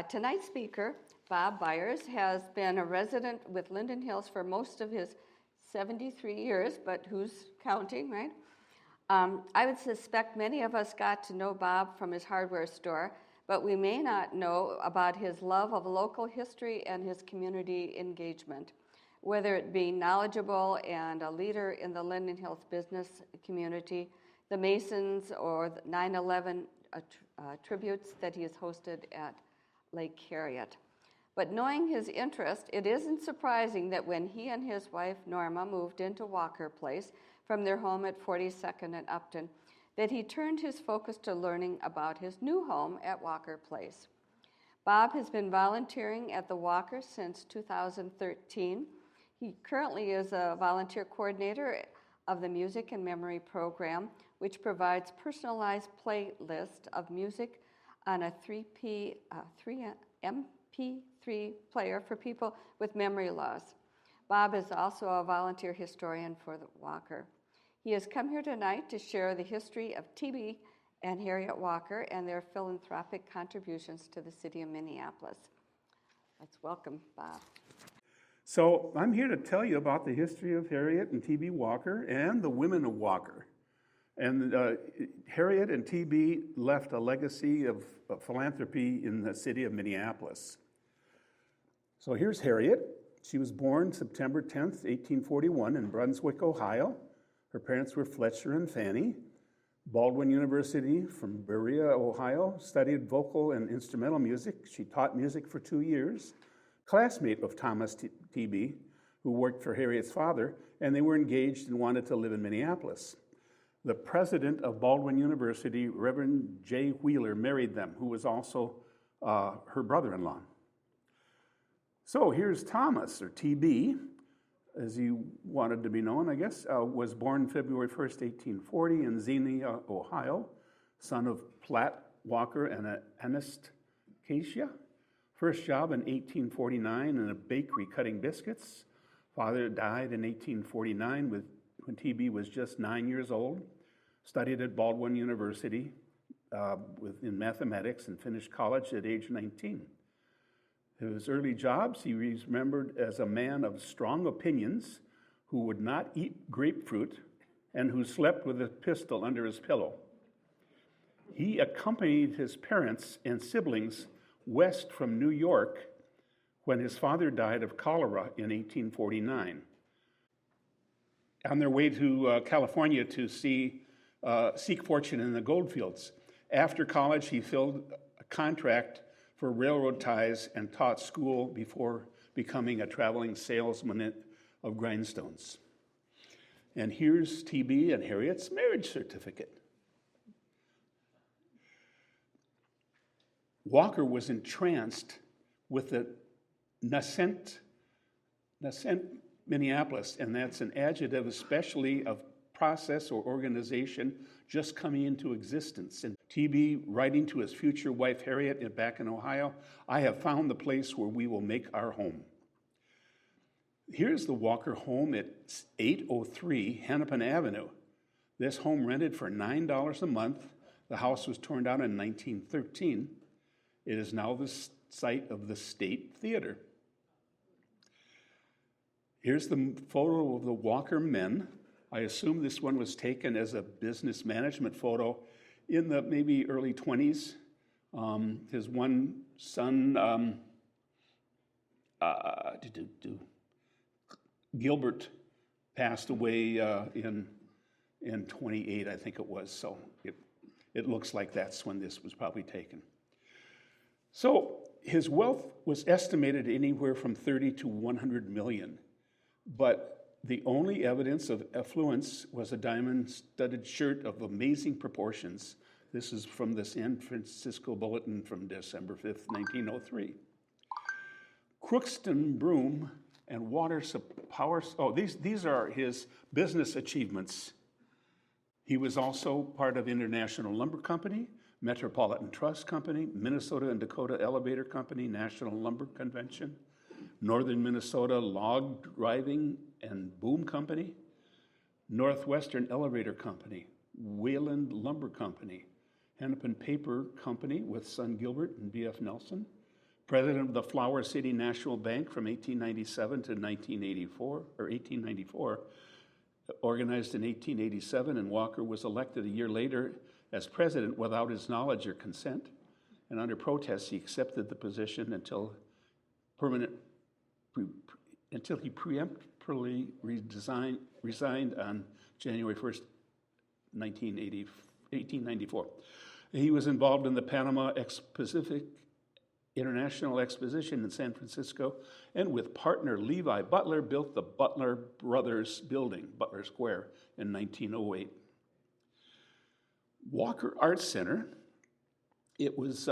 Tonight's speaker, Bob Byers, has been a resident with Linden Hills for most of his 73 years, but who's counting, right? I would suspect many of us got to know Bob from his hardware store, but we may not know about his love of local history and his community engagement, whether it be knowledgeable and a leader in the Linden Hills business community, the Masons, or the 9/11 tributes that he has hosted at Lake Harriet. But knowing his interest, it isn't surprising that when he and his wife Norma moved into Walker Place from their home at 42nd and Upton, that he turned his focus to learning about his new home at Walker Place. Bob has been volunteering at the Walker since 2013. He currently is a volunteer coordinator of the Music and Memory program, which provides personalized playlist of music on a 3 MP3 player for people with memory loss. Bob is also a volunteer historian for the Walker. He has come here tonight to share the history of TB and Harriet Walker and their philanthropic contributions to the city of Minneapolis. Let's welcome Bob. So I'm here to tell you about the history of Harriet and TB Walker and the women of Walker. And Harriet and TB left a legacy of philanthropy in the city of Minneapolis. So here's Harriet. She was born September 10th, 1841 in Brunswick, Ohio. Her parents were Fletcher and Fanny. Baldwin University from Berea, Ohio, studied vocal and instrumental music. She taught music for 2 years. Classmate of Thomas TB, who worked for Harriet's father, and they were engaged and wanted to live in Minneapolis. The president of Baldwin University, Reverend J. Wheeler, married them, who was also her brother-in-law. So here's Thomas, or TB, as he wanted to be known, I guess, was born February 1st, 1840 in Xenia, Ohio, son of Platt Walker and Anastasia. First job in 1849 in a bakery cutting biscuits. Father died in 1849 when TB was just 9 years old. Studied at Baldwin University in mathematics and finished college at age 19. His early jobs, he was remembered as a man of strong opinions who would not eat grapefruit and who slept with a pistol under his pillow. He accompanied his parents and siblings west from New York when his father died of cholera in 1849. On their way to California to seek fortune in the goldfields. After college, he filled a contract for railroad ties and taught school before becoming a traveling salesman of grindstones. And here's TB and Harriet's marriage certificate. Walker was entranced with the nascent Minneapolis, and that's an adjective especially of process or organization just coming into existence. And TB writing to his future wife Harriet back in Ohio, I have found the place where we will make our home. Here's the Walker home at 803 Hennepin Avenue. This home rented for $9 a month. The house was torn down in 1913. It is now the site of the State Theater. Here's the photo of the Walker men. I assume this one was taken as a business management photo in the maybe early 20s. His one son, Gilbert, passed away in 28, I think it was. So it looks like that's when this was probably taken. So his wealth was estimated anywhere from 30 to 100 million, but the only evidence of affluence was a diamond-studded shirt of amazing proportions. This is from the San Francisco Bulletin from December 5th, 1903. Crookston Broom and Water Power, these are his business achievements. He was also part of International Lumber Company, Metropolitan Trust Company, Minnesota and Dakota Elevator Company, National Lumber Convention, Northern Minnesota Log Driving and Boom Company, Northwestern Elevator Company, Wayland Lumber Company, Hennepin Paper Company with son Gilbert and B.F. Nelson, president of the Flower City National Bank from 1897 to 1984, or 1894, organized in 1887, and Walker was elected a year later as president without his knowledge or consent. And under protest, he accepted the position until he preemptively resigned on January 1st, 1894. He was involved in the Panama Pacific International Exposition in San Francisco, and with partner Levi Butler, built the Butler Brothers Building, Butler Square, in 1908. Walker Arts Center, it was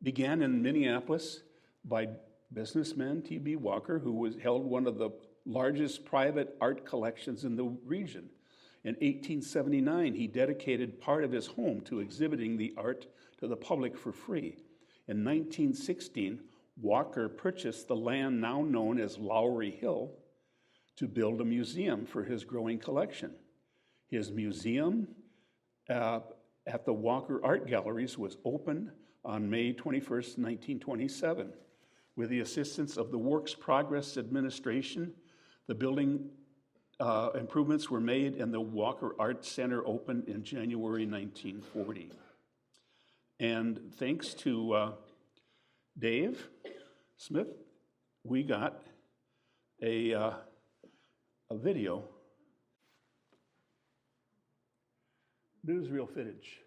began in Minneapolis by businessman T.B. Walker, who held one of the largest private art collections in the region. In 1879, he dedicated part of his home to exhibiting the art to the public for free. In 1916, Walker purchased the land now known as Lowry Hill to build a museum for his growing collection. His museum at the Walker Art Galleries was opened on May 21st, 1927. With the assistance of the Works Progress Administration, the building improvements were made and the Walker Art Center opened in January 1940. And thanks to Dave Smith, we got a video. Newsreel footage.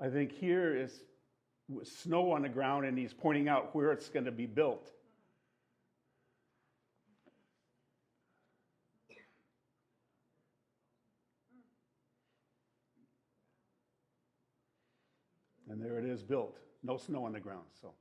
I think here is snow on the ground, and he's pointing out where it's going to be built. And there it is built. No snow on the ground. So.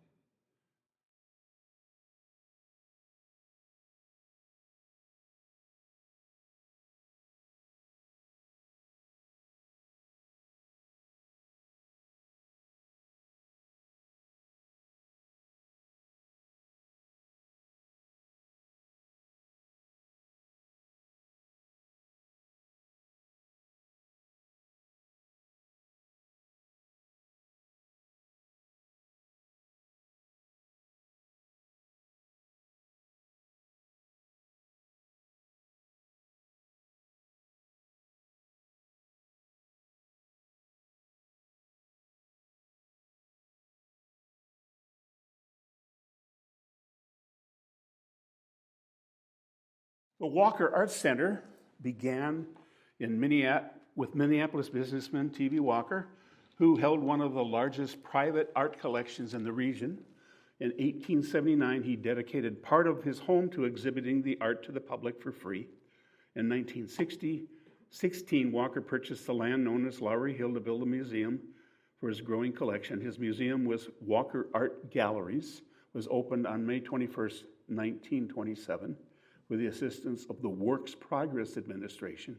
The Walker Arts Center began in with Minneapolis businessman T.B. Walker, who held one of the largest private art collections in the region. In 1879, he dedicated part of his home to exhibiting the art to the public for free. In 1916, Walker purchased the land known as Lowry Hill to build a museum for his growing collection. His museum was Walker Art Galleries, was opened on May 21st, 1927. With the assistance of the Works Progress Administration,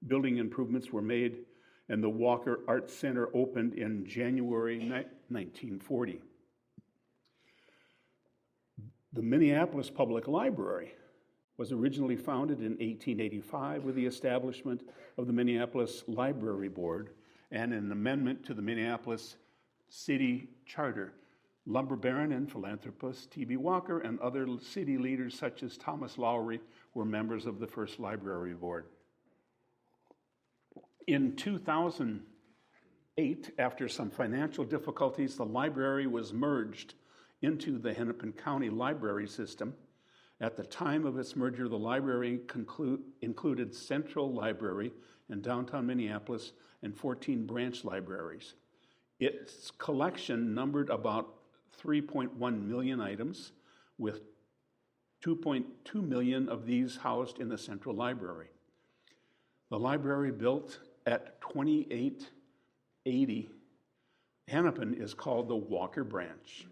building improvements were made, and the Walker Arts Center opened in January 1940. The Minneapolis Public Library was originally founded in 1885 with the establishment of the Minneapolis Library Board and an amendment to the Minneapolis City Charter. Lumber baron and philanthropist T.B. Walker and other city leaders such as Thomas Lowry were members of the first library board. In 2008, after some financial difficulties, the library was merged into the Hennepin County Library System. At the time of its merger, the library included Central Library in downtown Minneapolis and 14 branch libraries. Its collection numbered about 3.1 million items, with 2.2 million of these housed in the Central Library. The library, built at 2880 Hennepin, is called the Walker Branch.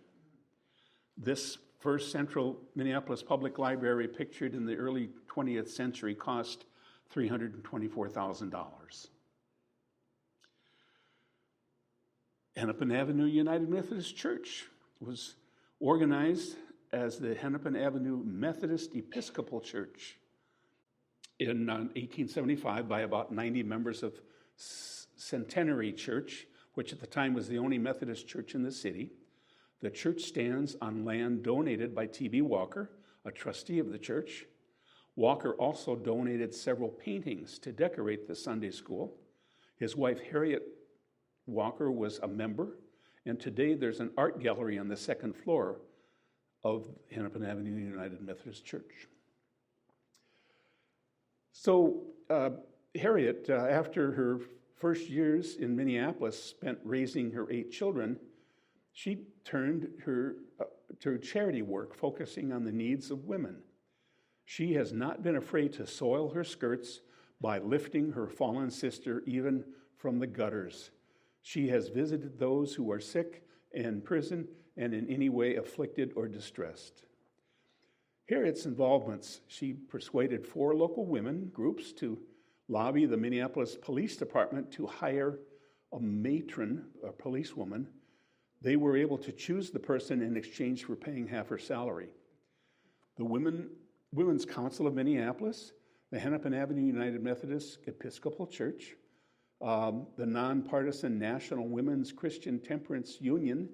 This first Central Minneapolis Public Library, pictured in the early 20th century, cost $324,000. Hennepin Avenue United Methodist Church was organized as the Hennepin Avenue Methodist Episcopal Church in 1875 by about 90 members of Centenary Church, which at the time was the only Methodist church in the city. The church stands on land donated by T.B. Walker, a trustee of the church. Walker also donated several paintings to decorate the Sunday school. His wife, Harriet Walker, was a member, and today there's an art gallery on the second floor of Hennepin Avenue United Methodist Church. So Harriet, after her first years in Minneapolis spent raising her 8 children, she turned to charity work, focusing on the needs of women. She has not been afraid to soil her skirts by lifting her fallen sister even from the gutters. She has visited those who are sick, in prison, and in any way afflicted or distressed. Harriet's involvements: she persuaded 4 local women groups to lobby the Minneapolis Police Department to hire a matron, a policewoman. They were able to choose the person in exchange for paying half her salary. The Women's Council of Minneapolis, the Hennepin Avenue United Methodist Episcopal Church, the nonpartisan National Women's Christian Temperance Union,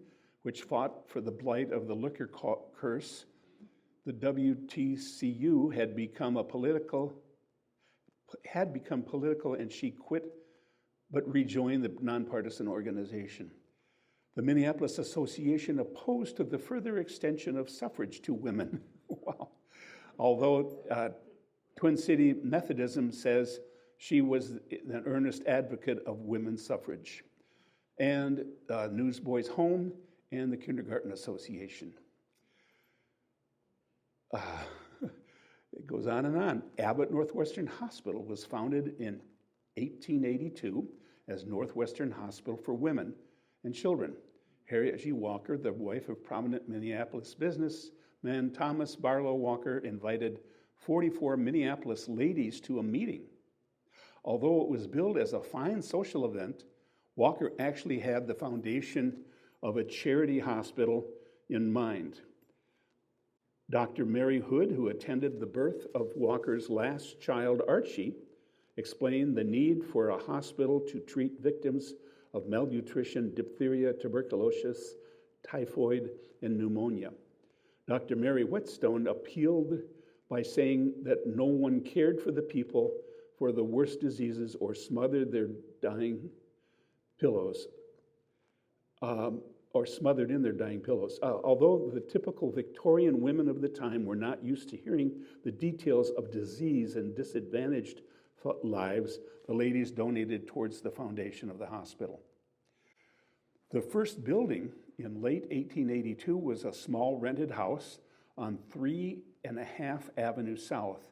which fought for the blight of the liquor curse. The WTCU had become political, and she quit, but rejoined the nonpartisan organization. The Minneapolis Association opposed to the further extension of suffrage to women. Wow. Although Twin City Methodism says she was an earnest advocate of women's suffrage. And Newsboys Home and the Kindergarten Association. It goes on and on. Abbott Northwestern Hospital was founded in 1882 as Northwestern Hospital for Women and Children. Harriet G. Walker, the wife of prominent Minneapolis businessman Thomas Barlow Walker, invited 44 Minneapolis ladies to a meeting. Although it was billed as a fine social event, Walker actually had the foundation of a charity hospital in mind. Dr. Mary Hood, who attended the birth of Walker's last child, Archie, explained the need for a hospital to treat victims of malnutrition, diphtheria, tuberculosis, typhoid, and pneumonia. Dr. Mary Whetstone appealed by saying that no one cared for the people for the worst diseases or smothered their dying pillows, or smothered in their dying pillows. Although the typical Victorian women of the time were not used to hearing the details of disease and disadvantaged lives, the ladies donated towards the foundation of the hospital. The first building in late 1882 was a small rented house on 3.5 Avenue South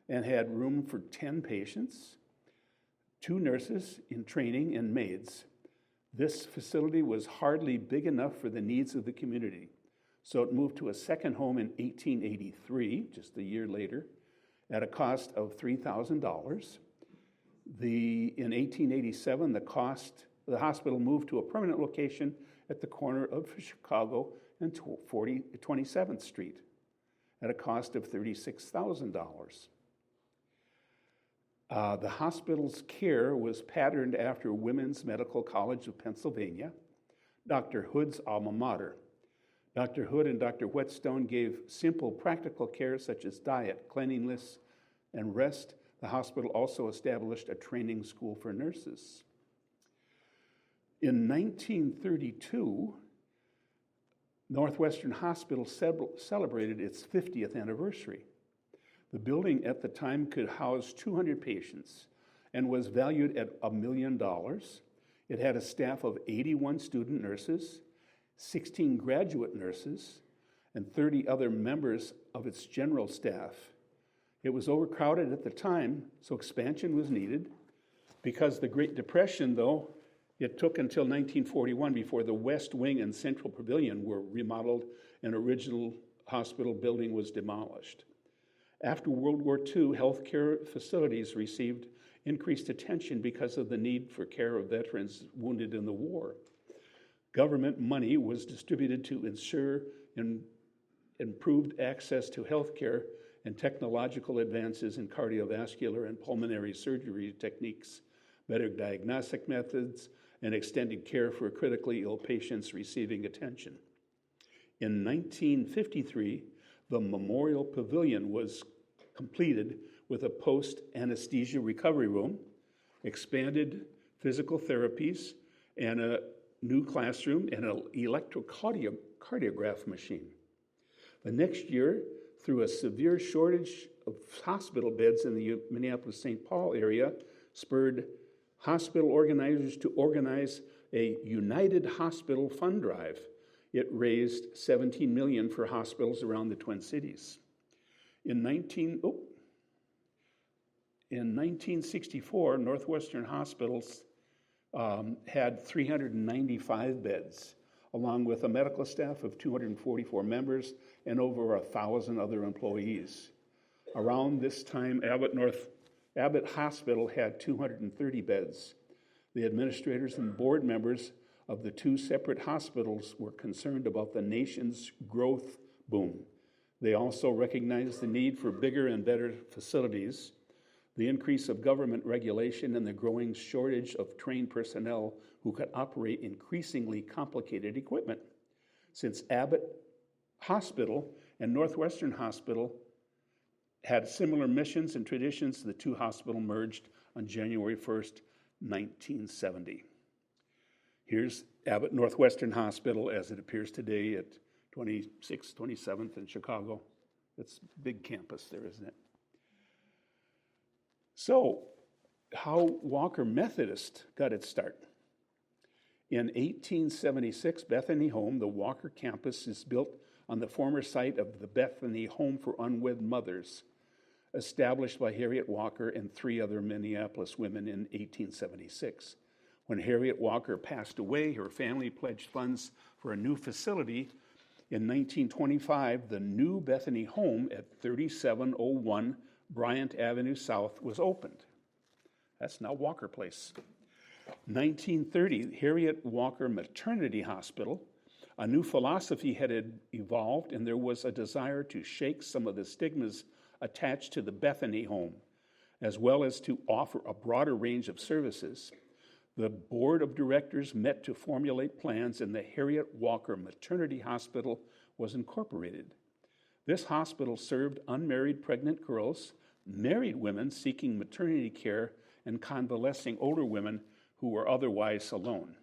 and had room for 10 patients, 2 nurses in training, and maids. This facility was hardly big enough for the needs of the community, so it moved to a second home in 1883, just a year later, at a cost of $3,000. In 1887, the hospital moved to a permanent location at the corner of Chicago and 27th Street at a cost of $36,000. The hospital's care was patterned after Women's Medical College of Pennsylvania, Dr. Hood's alma mater. Dr. Hood and Dr. Whetstone gave simple, practical care such as diet, cleanliness, and rest. The hospital also established a training school for nurses. In 1932, Northwestern Hospital celebrated its 50th anniversary. The building at the time could house 200 patients and was valued at $1 million. It had a staff of 81 student nurses, 16 graduate nurses, and 30 other members of its general staff. It was overcrowded at the time, so expansion was needed. Because the Great Depression, though, it took until 1941 before the West Wing and Central Pavilion were remodeled and original hospital building was demolished. After World War II, healthcare facilities received increased attention because of the need for care of veterans wounded in the war. Government money was distributed to ensure improved access to healthcare and technological advances in cardiovascular and pulmonary surgery techniques, better diagnostic methods, and extended care for critically ill patients receiving attention. In 1953, the Memorial Pavilion was completed with a post-anesthesia recovery room, expanded physical therapies, and a new classroom and an electrocardiograph machine. The next year, through a severe shortage of hospital beds in the Minneapolis-St. Paul area, spurred hospital organizers to organize a United Hospital Fund Drive. It raised $17 million for hospitals around the Twin Cities. In 1964, Northwestern Hospitals had 395 beds, along with a medical staff of 244 members and over 1,000 other employees. Around this time, Abbott Hospital had 230 beds. The administrators and board members of the two separate hospitals were concerned about the nation's growth boom. They also recognized the need for bigger and better facilities, the increase of government regulation, and the growing shortage of trained personnel who could operate increasingly complicated equipment. Since Abbott Hospital and Northwestern Hospital had similar missions and traditions, the two hospitals merged on January 1st, 1970. Here's Abbott Northwestern Hospital as it appears today at 26th, 27th in Chicago. It's a big campus there, isn't it? So, how Walker Methodist got its start. In 1876, Bethany Home, the Walker campus, is built on the former site of the Bethany Home for Unwed Mothers, established by Harriet Walker and 3 other Minneapolis women in 1876. When Harriet Walker passed away, her family pledged funds for a new facility. In 1925, the new Bethany Home at 3701 Bryant Avenue South was opened. That's now Walker Place. 1930, Harriet Walker Maternity Hospital. A new philosophy had evolved, and there was a desire to shake some of the stigmas attached to the Bethany Home, as well as to offer a broader range of services. The board of directors met to formulate plans, and the Harriet Walker Maternity Hospital was incorporated. This hospital served unmarried pregnant girls, married women seeking maternity care, and convalescing older women who were otherwise alone.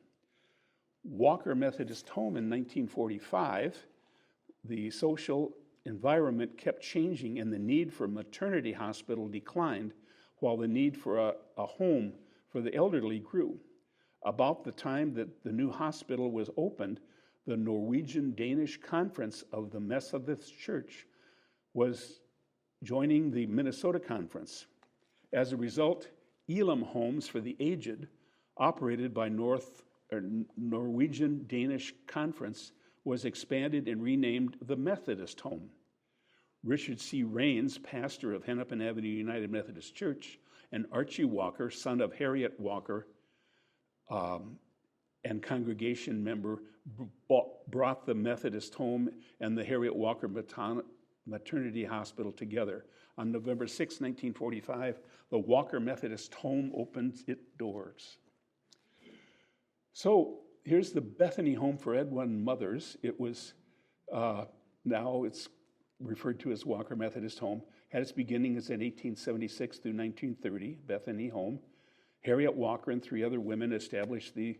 Walker Methodist Home in 1945, the social environment kept changing and the need for a maternity hospital declined while the need for a home for the elderly grew. About the time that the new hospital was opened, the Norwegian-Danish Conference of the Methodist Church was joining the Minnesota Conference. As a result, Elam Homes for the Aged, operated by Norwegian-Danish Conference, was expanded and renamed the Methodist Home. Richard C. Raines, pastor of Hennepin Avenue United Methodist Church, and Archie Walker, son of Harriet Walker, and congregation member, brought the Methodist Home and the Harriet Walker Maternity Hospital together. On November 6, 1945, the Walker Methodist Home opened its doors. So here's the Bethany Home for Unwed Mothers. It was, now it's referred to as Walker Methodist Home. Had its beginnings in 1876 through 1930, Bethany Home. Harriet Walker and 3 other women established the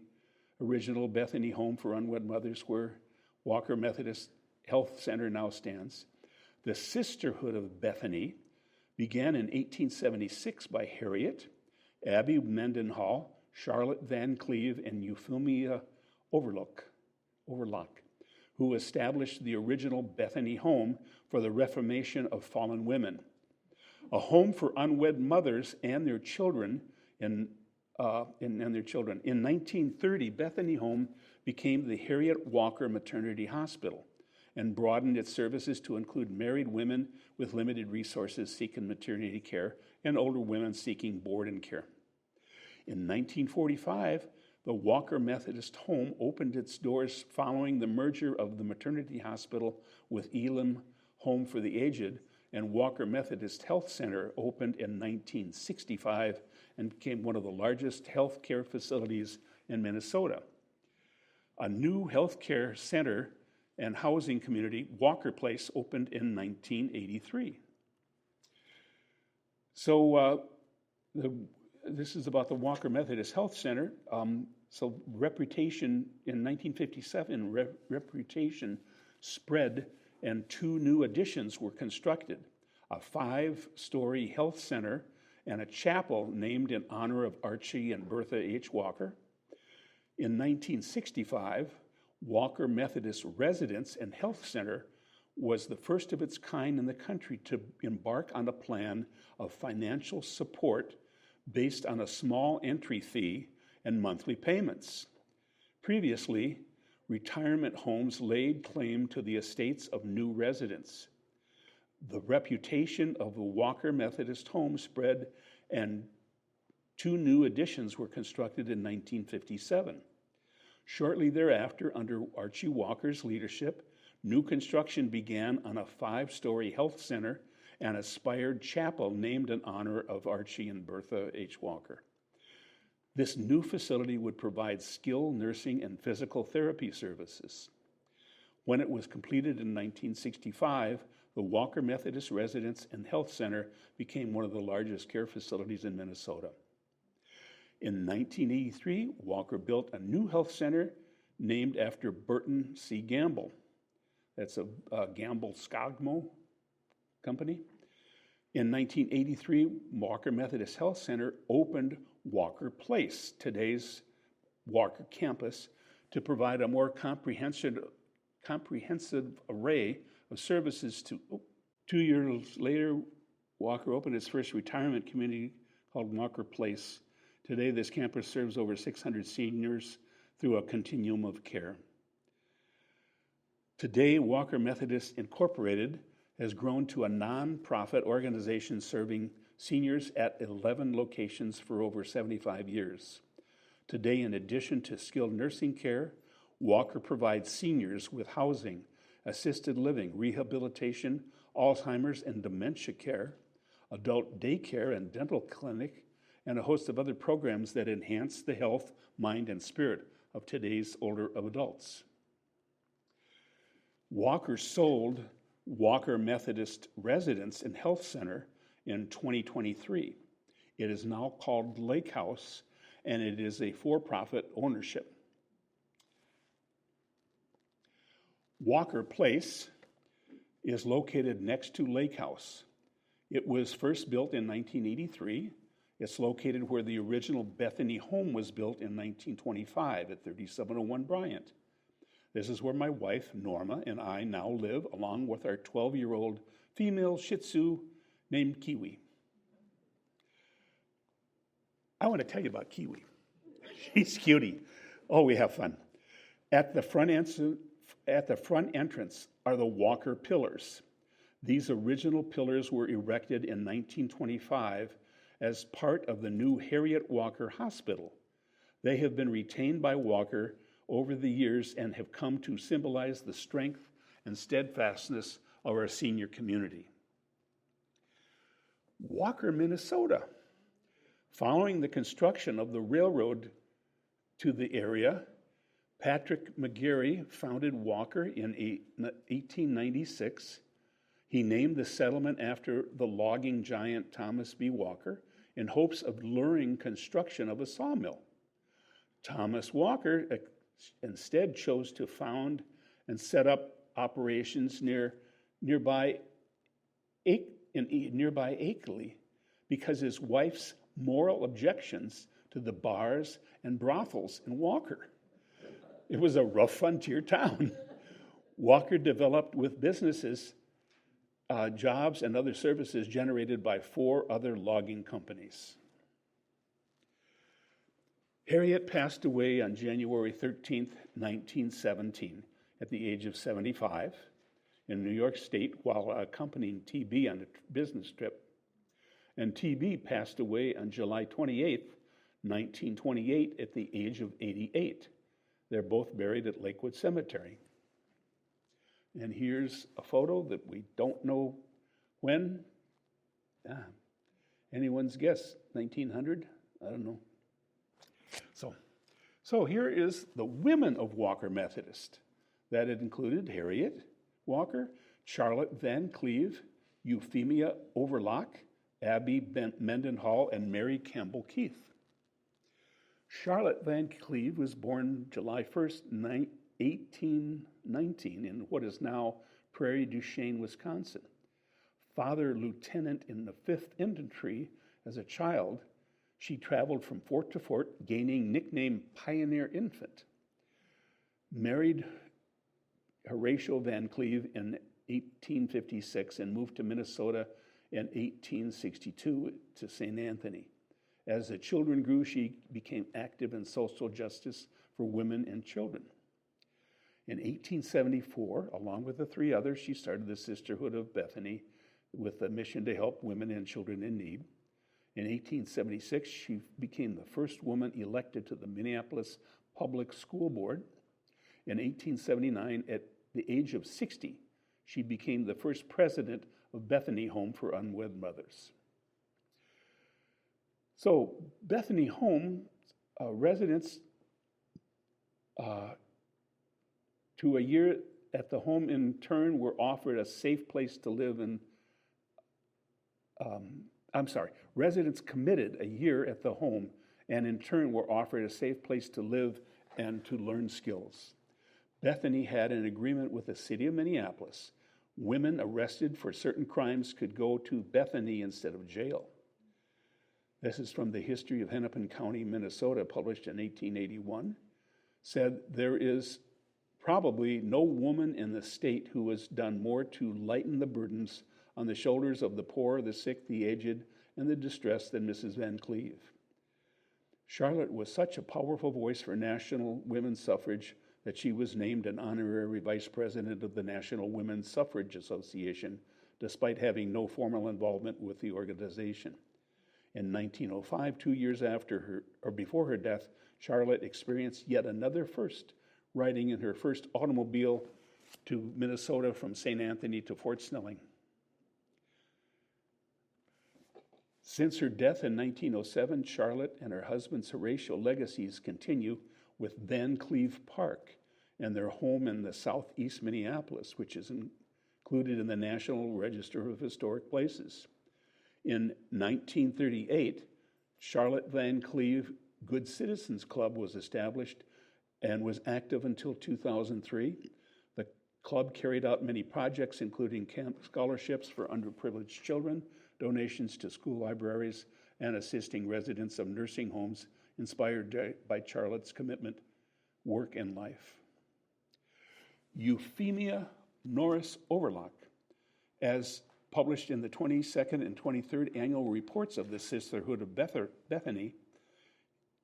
original Bethany Home for Unwed Mothers, where Walker Methodist Health Center now stands. The Sisterhood of Bethany began in 1876 by Harriet, Abby Mendenhall, Charlotte Van Cleve, and Euphemia Overlock, who established the original Bethany Home for the reformation of fallen women. A home for unwed mothers and their children. In 1930, Bethany Home became the Harriet Walker Maternity Hospital and broadened its services to include married women with limited resources seeking maternity care and older women seeking board and care. In 1945, the Walker Methodist Home opened its doors following the merger of the maternity hospital with Elam Home for the Aged, and Walker Methodist Health Center opened in 1965 and became one of the largest health care facilities in Minnesota. A new healthcare center and housing community, Walker Place, opened in 1983. So this is about the Walker Methodist Health Center. So reputation in 1957, reputation spread and 2 new additions were constructed. A 5-story health center and a chapel named in honor of Archie and Bertha H. Walker. In 1965, Walker Methodist Residence and Health Center was the first of its kind in the country to embark on a plan of financial support based on a small entry fee and monthly payments. Previously, retirement homes laid claim to the estates of new residents. The reputation of the Walker Methodist home spread, and 2 new additions were constructed in 1957. Shortly thereafter, under Archie Walker's leadership, new construction began on a 5-story health center and a spired chapel named in honor of Archie and Bertha H. Walker. This new facility would provide skilled nursing and physical therapy services. When it was completed in 1965, the Walker Methodist Residence and Health Center became one of the largest care facilities in Minnesota. In 1983, Walker built a new health center named after Burton C. Gamble. That's a Gamble-Skogmo company. In 1983, Walker Methodist Health Center opened Walker Place, today's Walker campus, to provide a more comprehensive array of services to. 2 years later, Walker opened its first retirement community called Walker Place. Today, this campus serves over 600 seniors through a continuum of care. Today, Walker Methodist Incorporated has grown to a nonprofit organization serving seniors at 11 locations for over 75 years. Today, in addition to skilled nursing care, Walker provides seniors with housing, assisted living, rehabilitation, Alzheimer's and dementia care, adult daycare and dental clinic, and a host of other programs that enhance the health, mind, and spirit of today's older adults. Walker sold Walker Methodist Residence and Health Center in 2023. It is now called Lake House, and it is a for-profit ownership. Walker Place is located next to Lake House. It was first built in 1983. It's located where the original Bethany home was built in 1925 at 3701 Bryant. This is where my wife, Norma, and I now live, along with our 12-year-old female Shih Tzu named Kiwi. I want to tell you about Kiwi. She's cutie. Oh, we have fun. At the front entrance are the Walker Pillars. These original pillars were erected in 1925 as part of the new Harriet Walker Hospital. They have been retained by Walker over the years and have come to symbolize the strength and steadfastness of our senior community. Walker, Minnesota. Following the construction of the railroad to the area, Patrick McGarry founded Walker in 1896. He named the settlement after the logging giant Thomas B. Walker in hopes of luring construction of a sawmill. Thomas Walker instead chose to found and set up operations nearby Akeley because his wife's moral objections to the bars and brothels in Walker. It was a rough frontier town. Walker developed with businesses, jobs, and other services generated by 4 other logging companies. Harriet passed away on January 13th, 1917, at the age of 75 in New York State while accompanying TB on a business trip. And TB passed away on July 28th, 1928, at the age of 88. They're both buried at Lakewood Cemetery. And here's a photo that we don't know when. Anyone's guess? 1900? I don't know. So here is the women of Walker Methodist. That had included Harriet Walker, Charlotte Van Cleve, Euphemia Overlock, Abby Mendenhall, and Mary Campbell Keith. Charlotte Van Cleve was born July 1st, 1819 in what is now Prairie du Chien, Wisconsin. Father lieutenant in the 5th Infantry as a child, she traveled from fort to fort, gaining nickname Pioneer Infant. Married Horatio Van Cleve in 1856 and moved to Minnesota in 1862 to St. Anthony. As the children grew, she became active in social justice for women and children. In 1874, along with the 3 others, she started the Sisterhood of Bethany with a mission to help women and children in need. In 1876, she became the first woman elected to the Minneapolis Public School Board. In 1879, at the age of 60, she became the first president of Bethany Home for Unwed Mothers. So Bethany Home residents to a year at the home in turn were offered a safe place to live in, residents committed a year at the home and in turn were offered a safe place to live and to learn skills. Bethany had an agreement with the city of Minneapolis. Women arrested for certain crimes could go to Bethany instead of jail. This is from the History of Hennepin County, Minnesota, published in 1881. Said there is probably no woman in the state who has done more to lighten the burdens on the shoulders of the poor, the sick, the aged, and the distressed than Mrs. Van Cleve. Charlotte was such a powerful voice for national women's suffrage that she was named an honorary vice president of the National Women's Suffrage Association, despite having no formal involvement with the organization. In 1905, 2 years before her death, Charlotte experienced yet another first, riding in her first automobile to Minnesota from St. Anthony to Fort Snelling. Since her death in 1907, Charlotte and her husband's Horatio legacies continue with Van Cleve Park and their home in the southeast Minneapolis, which is included in the National Register of Historic Places. In 1938, Charlotte Van Cleve Good Citizens Club was established and was active until 2003. The club carried out many projects, including camp scholarships for underprivileged children, donations to school libraries, and assisting residents of nursing homes inspired by Charlotte's commitment, work, and life. Euphemia Norris Overlock, as published in the 22nd and 23rd annual reports of the Sisterhood of Bethany,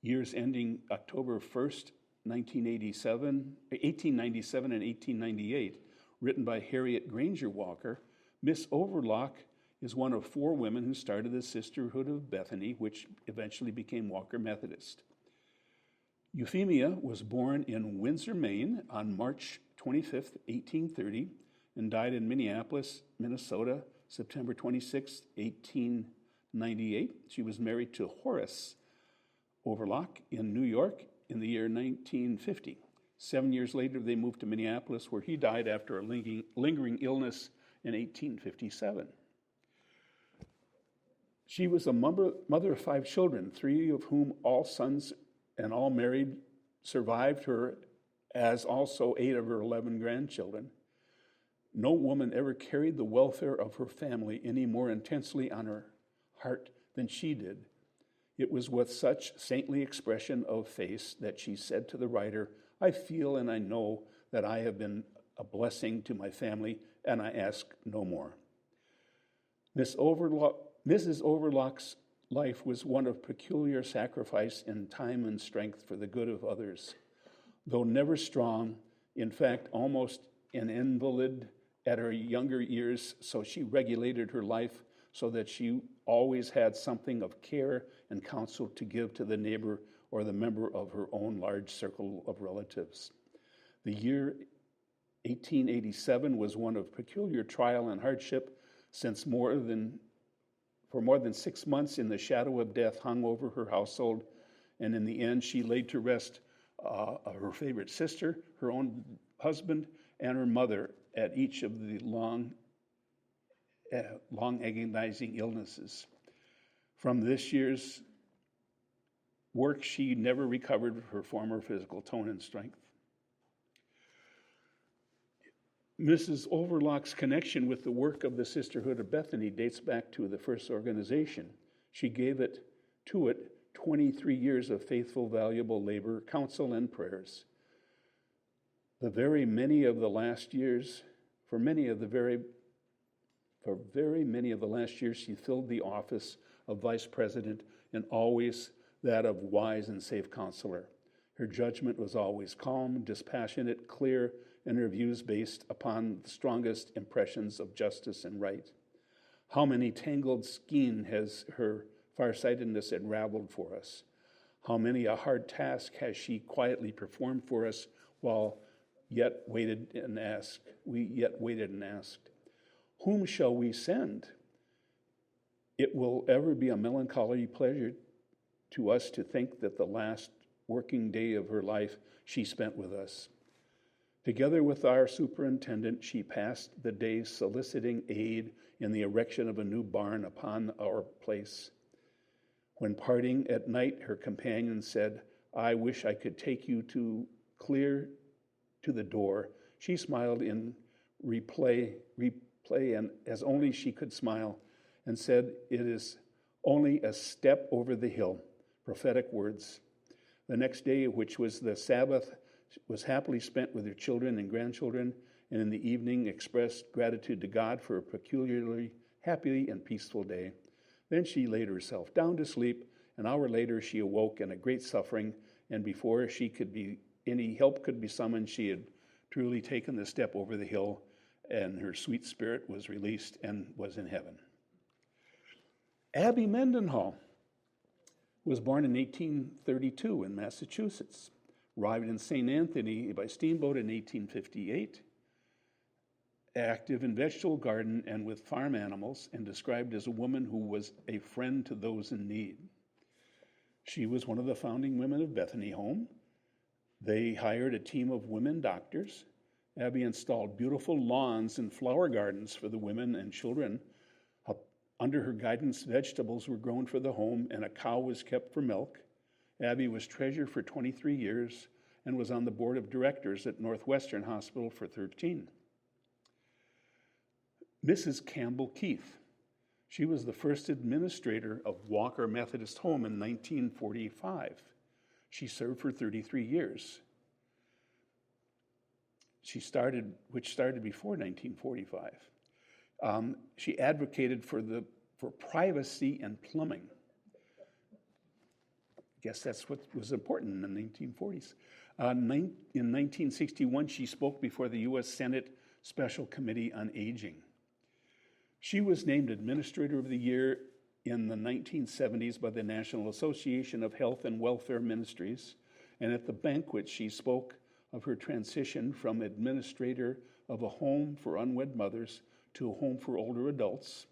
years ending October 1st, 1897 and 1898, written by Harriet Granger Walker, Miss Overlock is one of 4 women who started the Sisterhood of Bethany, which eventually became Walker Methodist. Euphemia was born in Windsor, Maine on March 25th, 1830, and died in Minneapolis, Minnesota, September 26, 1898. She was married to Horace Overlock in New York in the year 1950. 7 years later, they moved to Minneapolis, where he died after a lingering illness in 1857. She was a mother of 5 children, 3 of whom, all sons and all married, survived her, as also 8 of her 11 grandchildren. No woman ever carried the welfare of her family any more intensely on her heart than she did. It was with such saintly expression of face that she said to the writer, "I feel and I know that I have been a blessing to my family, and I ask no more." Mrs. Overlock's life was one of peculiar sacrifice in time and strength for the good of others. Though never strong, in fact, almost an invalid at her younger years, so she regulated her life so that she always had something of care and counsel to give to the neighbor or the member of her own large circle of relatives. The year 1887 was one of peculiar trial and hardship, since for more than 6 months in the shadow of death hung over her household, and in the end she laid to rest her favorite sister, her own husband, and her mother at each of the long agonizing illnesses. From this year's work, she never recovered her former physical tone and strength. Mrs. Overlock's connection with the work of the Sisterhood of Bethany dates back to the first organization. She gave to it 23 years of faithful, valuable labor, counsel, and prayers. For very many of the last years, she filled the office of vice president and always that of wise and safe counselor. Her judgment was always calm, dispassionate, clear, and her views based upon the strongest impressions of justice and right. How many tangled skein has her farsightedness unraveled for us? How many a hard task has she quietly performed for us while we yet waited and asked, whom shall we send? It will ever be a melancholy pleasure to us to think that the last working day of her life she spent with us. Together with our superintendent, she passed the days soliciting aid in the erection of a new barn upon our place. When parting at night, her companion said, "I wish I could take you clear to the door." She smiled in replay, and as only she could smile, and said, "It is only a step over the hill." Prophetic words. The next day, which was the Sabbath, was happily spent with her children and grandchildren, and in the evening expressed gratitude to God for a peculiarly happy and peaceful day. Then she laid herself down to sleep. An hour later, she awoke in a great suffering, and before any help could be summoned, she had truly taken the step over the hill, and her sweet spirit was released and was in heaven. Abby Mendenhall was born in 1832 in Massachusetts, arrived in St. Anthony by steamboat in 1858, active in vegetable garden and with farm animals, and described as a woman who was a friend to those in need. She was one of the founding women of Bethany Home. They hired a team of women doctors. Abby installed beautiful lawns and flower gardens for the women and children. Under her guidance, vegetables were grown for the home, and a cow was kept for milk. Abby was treasurer for 23 years and was on the board of directors at Northwestern Hospital for 13. Mrs. Campbell Keith. She was the first administrator of Walker Methodist Home in 1945. She served for 33 years. Which started before 1945. She advocated for privacy and plumbing. I guess that's what was important in the 1940s. In 1961, she spoke before the U.S. Senate Special Committee on Aging. She was named Administrator of the Year in the 1970s by the National Association of Health and Welfare Ministries, and at the banquet she spoke of her transition from administrator of a home for unwed mothers to a home for older adults.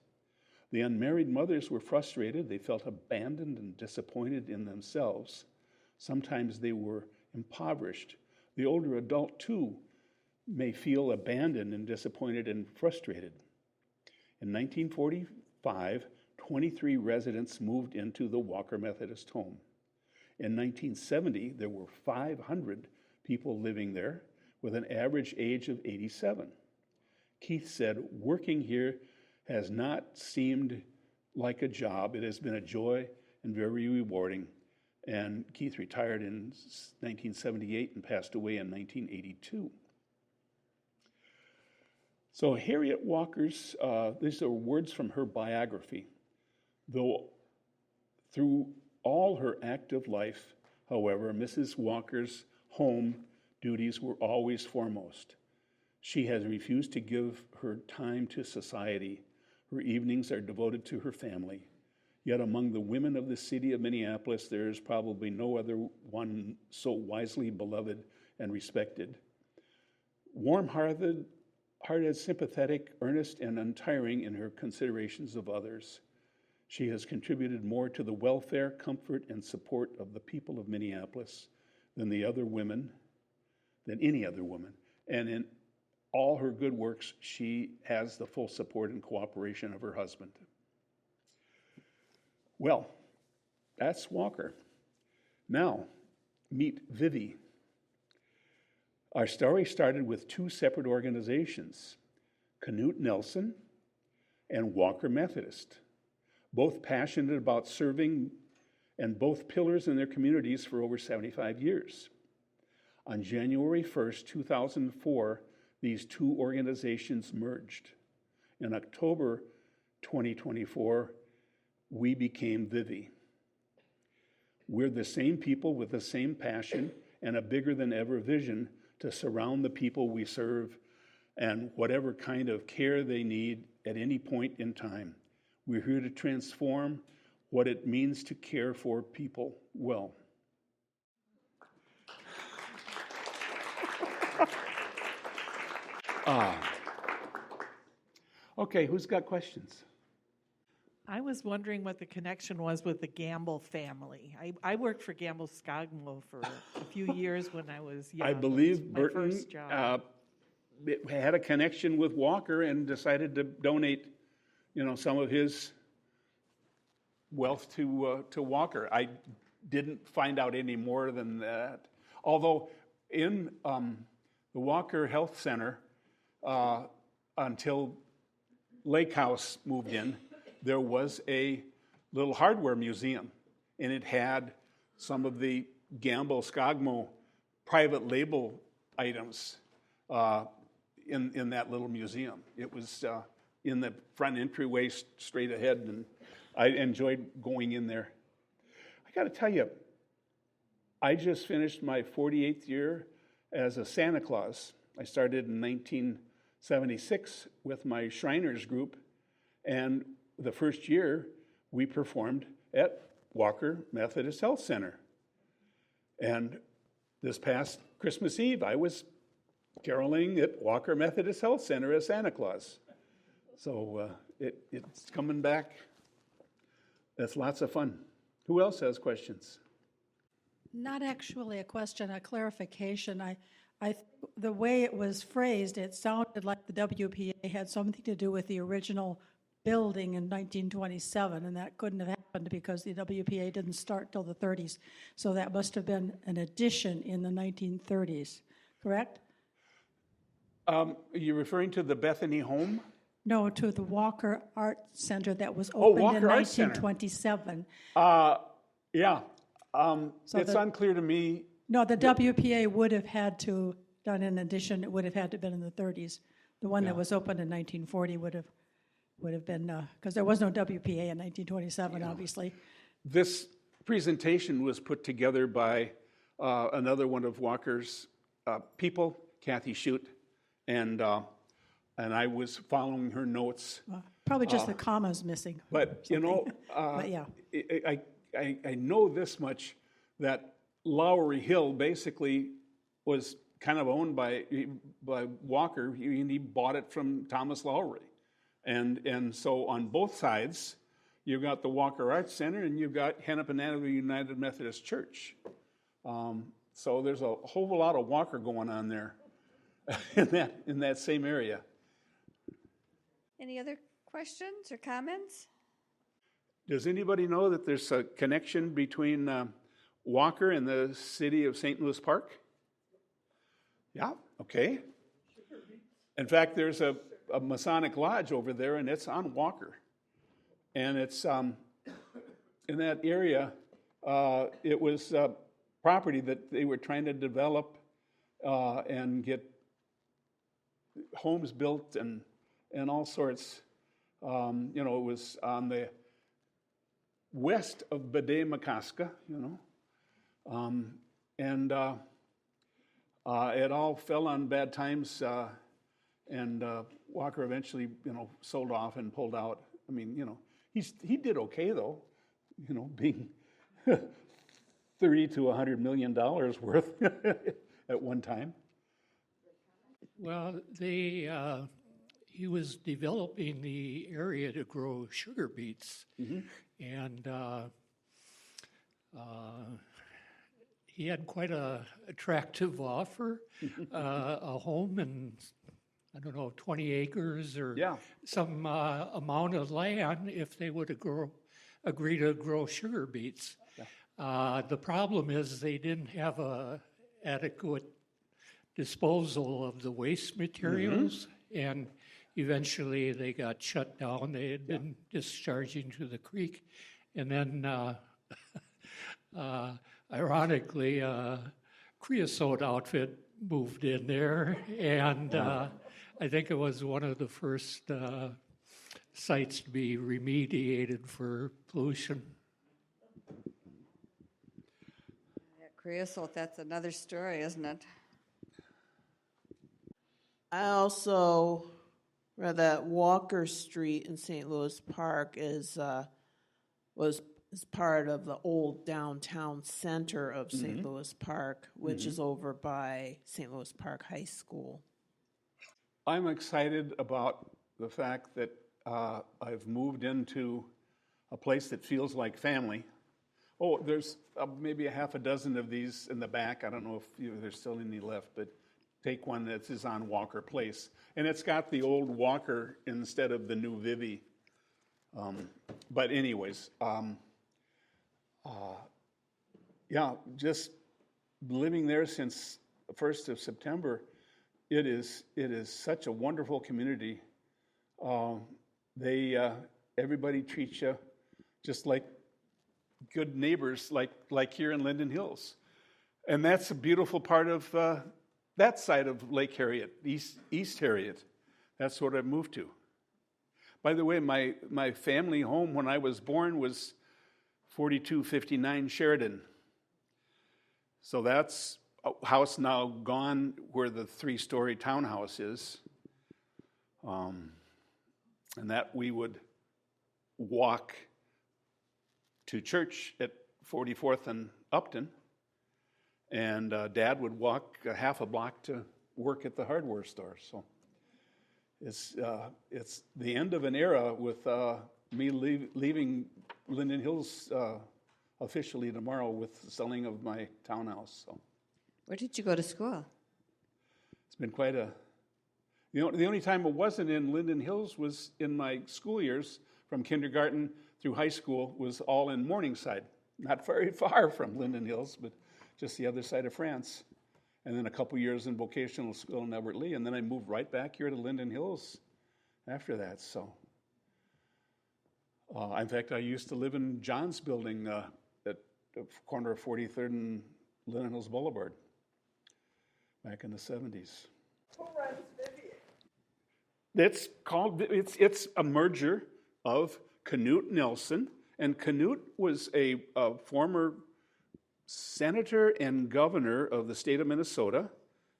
The unmarried mothers were frustrated. They felt abandoned and disappointed in themselves. Sometimes they were impoverished. The older adult, too, may feel abandoned and disappointed and frustrated. In 1945, 23 residents moved into the Walker Methodist Home. In 1970, there were 500 people living there with an average age of 87. Keith said, "Working here has not seemed like a job. It has been a joy and very rewarding." And Keith retired in 1978 and passed away in 1982. So Harriet Walker's, these are words from her biography. Though through all her active life, however, Mrs. Walker's home duties were always foremost. She has refused to give her time to society. Her evenings are devoted to her family. Yet among the women of the city of Minneapolis, there is probably no other one so wisely beloved and respected. Warm-hearted, sympathetic, earnest, and untiring in her considerations of others. She has contributed more to the welfare, comfort, and support of the people of Minneapolis than any other woman. And in all her good works, she has the full support and cooperation of her husband. Well, that's Walker. Now, meet Vivie. Our story started with two separate organizations, Canute Nelson and Walker Methodist, both passionate about serving and both pillars in their communities for over 75 years. On January 1st, 2004, these two organizations merged. In October 2024, we became Vivie. We're the same people with the same passion and a bigger than ever vision to surround the people we serve and whatever kind of care they need at any point in time. We're here to transform what it means to care for people well. Okay, who's got questions? I was wondering what the connection was with the Gamble family. I worked for Gamble Skogmo for a few years when I was young. I believe It was my Burton first job. had a connection with Walker and decided to donate, some of his wealth to Walker. I didn't find out any more than that. Although in the Walker Health Center, until Lake House moved in, there was a little hardware museum, and it had some of the Gamble Skogmo private label items in that little museum. It was in the front entryway straight ahead, and I enjoyed going in there. I got to tell you, I just finished my 48th year as a Santa Claus. I started in 1976 with my Shriners group, and the first year we performed at Walker Methodist Health Center. And this past Christmas Eve, I was caroling at Walker Methodist Health Center as Santa Claus. So it's coming back. That's lots of fun. Who else has questions? Not actually a question, a clarification. The way it was phrased, it sounded like the WPA had something to do with the original building in 1927, and that couldn't have happened because the WPA didn't start till the 30s. So that must have been an addition in the 1930s, correct? Are you referring to the Bethany home? No, to the Walker Art Center that was opened in Walker Art Center. 1927. Yeah. So it's unclear to me. No, the WPA would have had to done an addition. It would have had to been in the 30s. The one that was opened in 1940 would have been, because there was no WPA in 1927, obviously. This presentation was put together by another one of Walker's people, Kathy Shute, and I was following her notes. Probably just the commas missing. But But yeah. I know this much, that Lowry Hill basically was kind of owned by Walker. He bought it from Thomas Lowry. And so on both sides, you've got the Walker Arts Center and you've got Hennepin United Methodist Church. So there's a whole lot of Walker going on there in that same area. Any other questions or comments? Does anybody know that there's a connection between Walker and the city of St. Louis Park? Yeah, okay. In fact, there's a Masonic Lodge over there, and it's on Walker. And it's in that area, it was property that they were trying to develop and get homes built and all sorts. It was on the west of Bede-Makaska, and it all fell on bad times, and Walker eventually, sold off and pulled out. I mean, he did okay though, being $30 to $100 million worth at one time. Well, he was developing the area to grow sugar beets, and he had quite a attractive offer, a home and, I don't know, 20 acres or Yeah. some amount of land if they would agree to grow sugar beets. The problem is they didn't have a adequate disposal of the waste materials, and eventually they got shut down. They had been discharging to the creek, and then ironically, creosote outfit moved in there, and I think it was one of the first sites to be remediated for pollution. Creosote, that's another story, isn't it? I also read that Walker Street in St. Louis Park is part of the old downtown center of St. Louis Park, which is over by St. Louis Park High School. I'm excited about the fact that I've moved into a place that feels like family. Oh, there's maybe a half a dozen of these in the back. I don't know if there's still any left, but take one that is on Walker Place. And it's got the old Walker instead of the new Vivie. But anyways, yeah, just living there since the 1st of September, it is such a wonderful community. Everybody treats you just like good neighbors, like here in Linden Hills. And that's a beautiful part of that side of Lake Harriet, East Harriet. That's what I moved to. By the way, my family home when I was born was 4259 Sheridan. So that's a house now gone where the 3-story townhouse is. And that we would walk to church at 44th and Upton. And Dad would walk a half a block to work at the hardware store. So it's the end of an era with me leaving Linden Hills officially tomorrow with the selling of my townhouse. So Where did you go to school? it's been quite a... the only time it wasn't in Linden Hills was in my school years, from kindergarten through high school, was all in Morningside. Not very far from Linden Hills, but just the other side of France. And then a couple years in vocational school in Albert Lea, and then I moved right back here to Linden Hills after that. So, in fact, I used to live in John's building at the corner of 43rd and Linden Hills Boulevard back in the 70s. Who runs Vivie? It's a merger of Knut Nelson, and Knut was a former senator and governor of the state of Minnesota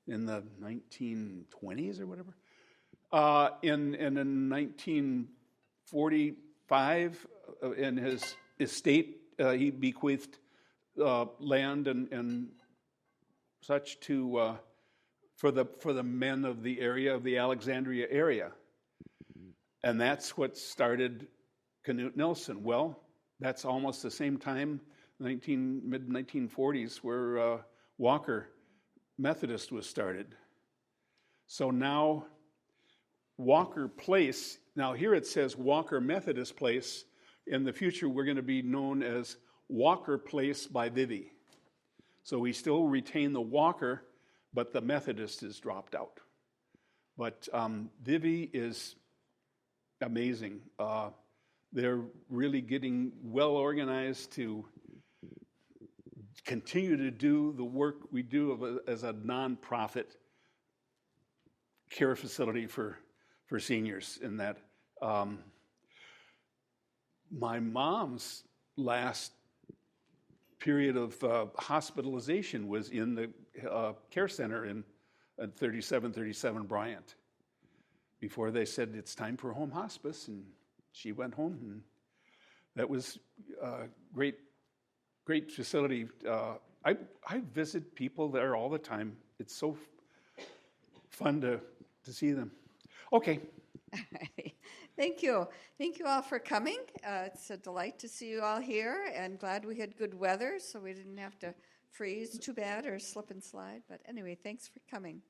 in the 1920s or whatever. In 1945, in his estate, he bequeathed land and such to for the men of the area, of the Alexandria area. And that's what started Knut Nelson. Well, that's almost the same time, mid-1940s, where Walker Methodist was started. So now Walker Place, now here it says Walker Methodist Place. In the future, we're going to be known as Walker Place by Vivie. So we still retain the Walker, but the Methodist is dropped out. But Vivie is amazing. They're really getting well organized to continue to do the work we do as a nonprofit care facility for seniors. In that, my mom's last period of hospitalization was in the care center at 3737 Bryant. Before they said it's time for home hospice, and she went home, and that was a great facility. I visit people there all the time. It's so fun to see them. Okay. Thank you. Thank you all for coming. It's a delight to see you all here, and glad we had good weather so we didn't have to freeze too bad or slip and slide. But anyway, thanks for coming.